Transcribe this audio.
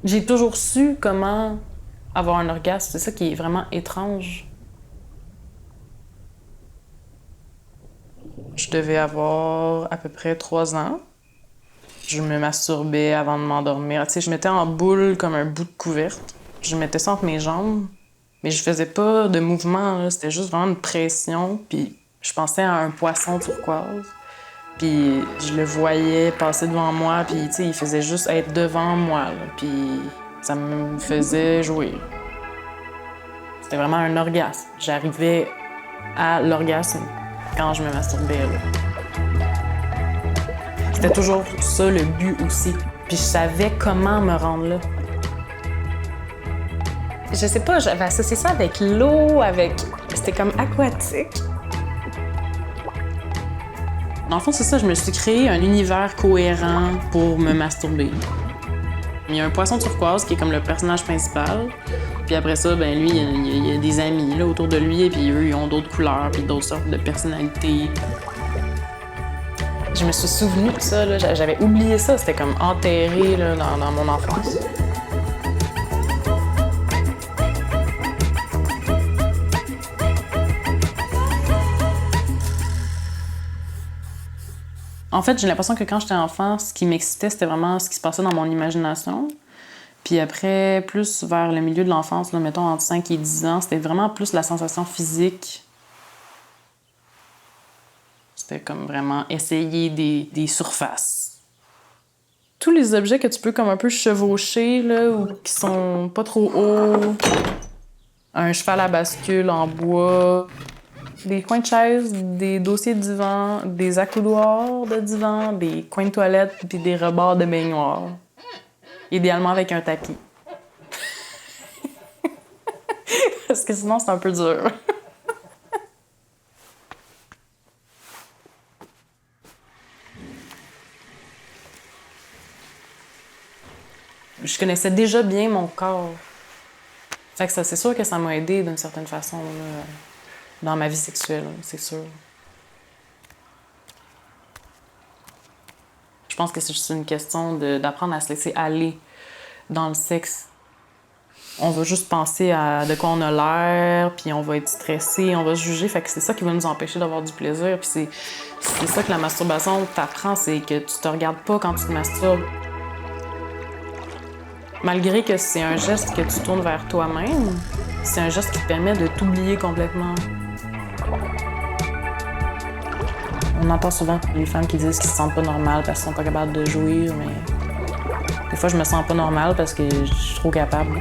J'ai toujours su comment avoir un orgasme. C'est ça qui est vraiment étrange. Je devais avoir à peu près 3 ans. Je me masturbais avant de m'endormir. Tu sais, je mettais en boule comme un bout de couverte. Je mettais ça entre mes jambes, mais je faisais pas de mouvement, là. C'était juste vraiment une pression. Puis je pensais à un poisson turquoise. Puis je le voyais passer devant moi, puis tu sais, il faisait juste être devant moi, là. Puis ça me faisait jouir. C'était vraiment un orgasme. J'arrivais à l'orgasme quand je me masturbais, là. C'était toujours ça le but aussi. Puis je savais comment me rendre là. Je sais pas, j'avais associé ça avec l'eau, avec... C'était comme aquatique. Dans le fond, c'est ça, je me suis créé un univers cohérent pour me masturber. Il y a un poisson turquoise qui est comme le personnage principal. Puis après ça, ben lui, il y a des amis là, autour de lui, et puis eux, ils ont d'autres couleurs, puis d'autres sortes de personnalités. Je me suis souvenue de ça, là. J'avais oublié ça, c'était comme enterré là, dans mon enfance. En fait, j'ai l'impression que quand j'étais enfant, ce qui m'excitait, c'était vraiment ce qui se passait dans mon imagination. Puis après, plus vers le milieu de l'enfance, là, mettons entre 5 et 10 ans, c'était vraiment plus la sensation physique. C'était comme vraiment essayer des surfaces. Tous les objets que tu peux comme un peu chevaucher, là, ou qui sont pas trop hauts. Un cheval à bascule en bois. Des coins de chaise, des dossiers de divan, des accoudoirs de divan, des coins de toilette puis des rebords de baignoire. Idéalement avec un tapis. Parce que sinon, c'est un peu dur. Je connaissais déjà bien mon corps. Fait que ça, c'est sûr que ça m'a aidé d'une certaine façon là, dans ma vie sexuelle, c'est sûr. Je pense que c'est juste une question d'apprendre à se laisser aller dans le sexe. On va juste penser à de quoi on a l'air, puis on va être stressé, on va se juger. Fait que c'est ça qui va nous empêcher d'avoir du plaisir. Puis c'est ça que la masturbation t'apprend, c'est que tu te regardes pas quand tu te masturbes. Malgré que c'est un geste que tu tournes vers toi-même, c'est un geste qui te permet de t'oublier complètement. On entend souvent les femmes qui disent qu'ils se sentent pas normales parce qu'elles sont pas capables de jouir, mais des fois je me sens pas normale parce que je suis trop capable.